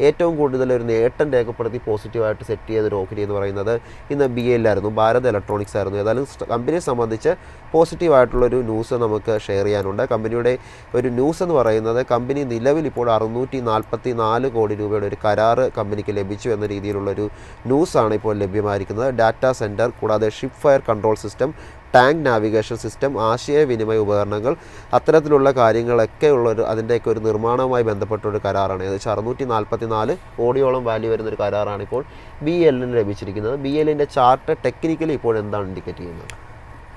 ഏറ്റവും കൂടുതൽ ഒരു നേട്ടം രേഖപ്പെടുത്തി പോസിറ്റീവായിട്ട് സെറ്റ് ചെയ്തൊരു ഓഹരി എന്ന് പറയുന്നത് ഇന്ന് BEL ആയിരുന്നു, ഭാരത് ഇലക്ട്രോണിക്സ് ആയിരുന്നു. ഏതായാലും കമ്പനിയെ സംബന്ധിച്ച് പോസിറ്റീവായിട്ടുള്ളൊരു ന്യൂസ് നമുക്ക് ഷെയർ ചെയ്യാനുണ്ട്. കമ്പനിയുടെ ഒരു ന്യൂസ് എന്ന് പറയുന്നത് കമ്പനി നിലവിൽ ഇപ്പോൾ 644 കോടി രൂപയുടെ ഒരു കരാറ് കമ്പനിക്ക് ലഭിച്ചു എന്ന രീതിയിലുള്ളൊരു ന്യൂസാണ് ഇപ്പോൾ ലഭ്യമായിരിക്കുന്നത്. ഡാറ്റാ സെൻറ്റർ, കൂടാതെ ship fire control system, tank navigation system, ആശയവിനിമയ ഉപകരണങ്ങൾ, അത്തരത്തിലുള്ള കാര്യങ്ങളൊക്കെ ഉള്ളൊരു അതിൻ്റെയൊക്കെ ഒരു നിർമ്മാണവുമായി ബന്ധപ്പെട്ടൊരു കരാറാണ്. ഏകദേശം 644 കോടിയോളം വാല്യൂ വരുന്നൊരു കരാറാണ് ഇപ്പോൾ BELന് ലഭിച്ചിരിക്കുന്നത്. BELൻ്റെ ചാർട്ട് ടെക്നിക്കലി ഇപ്പോൾ എന്താണ് ഇൻഡിക്കേറ്റ് ചെയ്യുന്നത്?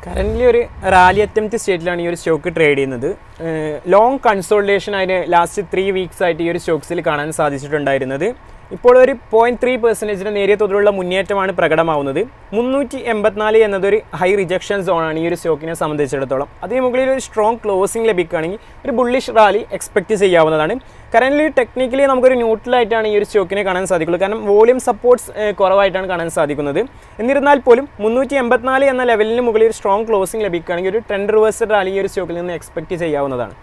കറൻ്റ്ലി ഒരു റാലി അറ്റംപ്റ്റ് സ്റ്റേറ്റിലാണ് ഈ ഒരു സ്റ്റോക്ക് ട്രേഡ് ചെയ്യുന്നത്. ലോങ് കൺസോൾട്ടേഷൻ അതിന് ലാസ്റ്റ് 3 വീക്സ് ആയിട്ട് ഈ ഒരു സ്റ്റോക്സിൽ കാണാൻ സാധിച്ചിട്ടുണ്ടായിരുന്നത്. ഇപ്പോൾ ഒരു 0.3% നേരിയ തോതിലുള്ള മുന്നേറ്റമാണ് പ്രകടമാവുന്നത്. 384 എന്നതൊരു ഹൈ റിജക്ഷൻ സോണാണ് ഈ ഒരു സ്റ്റോക്കിനെ സംബന്ധിച്ചിടത്തോളം. അതിന് മുകളിൽ ഒരു സ്ട്രോങ് ക്ലോസിംഗ് ലഭിക്കുകയാണെങ്കിൽ ഒരു ബുള്ളിഷ് റാലി എക്സ്പെക്റ്റ് ചെയ്യാവുന്നതാണ്. കറൻ്റ്ലി ടെക്നിക്കലി നമുക്കൊരു ന്യൂട്രലായിട്ടാണ് ഈ ഒരു സ്റ്റോക്കിനെ കാണാൻ സാധിക്കുള്ളൂ. കാരണം വോളിയം സപ്പോർട്ട്സ് കുറവായിട്ടാണ് കാണാൻ സാധിക്കുന്നത്. എന്നിരുന്നാൽ പോലും 384 എന്ന ലെവലിന് മുകളിൽ ഒരു സ്ട്രോങ് ക്ലോസിംഗ് ലഭിക്കുകയാണെങ്കിൽ ഒരു ട്രെൻഡ് റിവേഴ്സൽ റാലി ഈ ഒരു സ്റ്റോക്കിൽ നിന്ന് എക്സ്പെക്റ്റ് ചെയ്യാവുന്നതാണ്.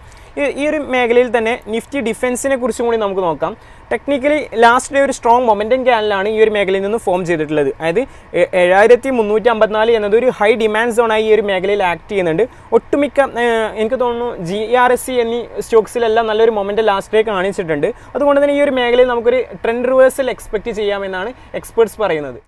ഈ ഒരു മേഖലയിൽ തന്നെ നിഫ്റ്റി ഡിഫൻസിനെ കുറിച്ചും കൂടി നമുക്ക് നോക്കാം. ടെക്നിക്കലി ലാസ്റ്റ് ഡേ ഒരു സ്ട്രോങ് മൊമെൻറ്റം ക്യാനിലാണ് ഈ ഒരു മേഖലയിൽ നിന്ന് ഫോം ചെയ്തിട്ടുള്ളത്. അതായത് 7354 എന്നതൊരു ഹൈ ഡിമാൻഡ് സോണായി ഈ ഒരു മേഖലയിൽ ആക്ട് ചെയ്യുന്നുണ്ട്. ഒട്ടുമിക്ക എനിക്ക് തോന്നുന്നു GRSE എന്നീ സ്റ്റോക്സിലെല്ലാം നല്ലൊരു മൊമെൻറ്റം ലാസ്റ്റ് ഡേ കാണിച്ചിട്ടുണ്ട്. അതുകൊണ്ട് തന്നെ ഈ ഒരു മേഖലയിൽ നമുക്കൊരു ട്രെൻഡ് റിവേഴ്സൽ എക്സ്പെക്റ്റ് ചെയ്യാമെന്നാണ് എക്സ്പേർട്സ് പറയുന്നത്.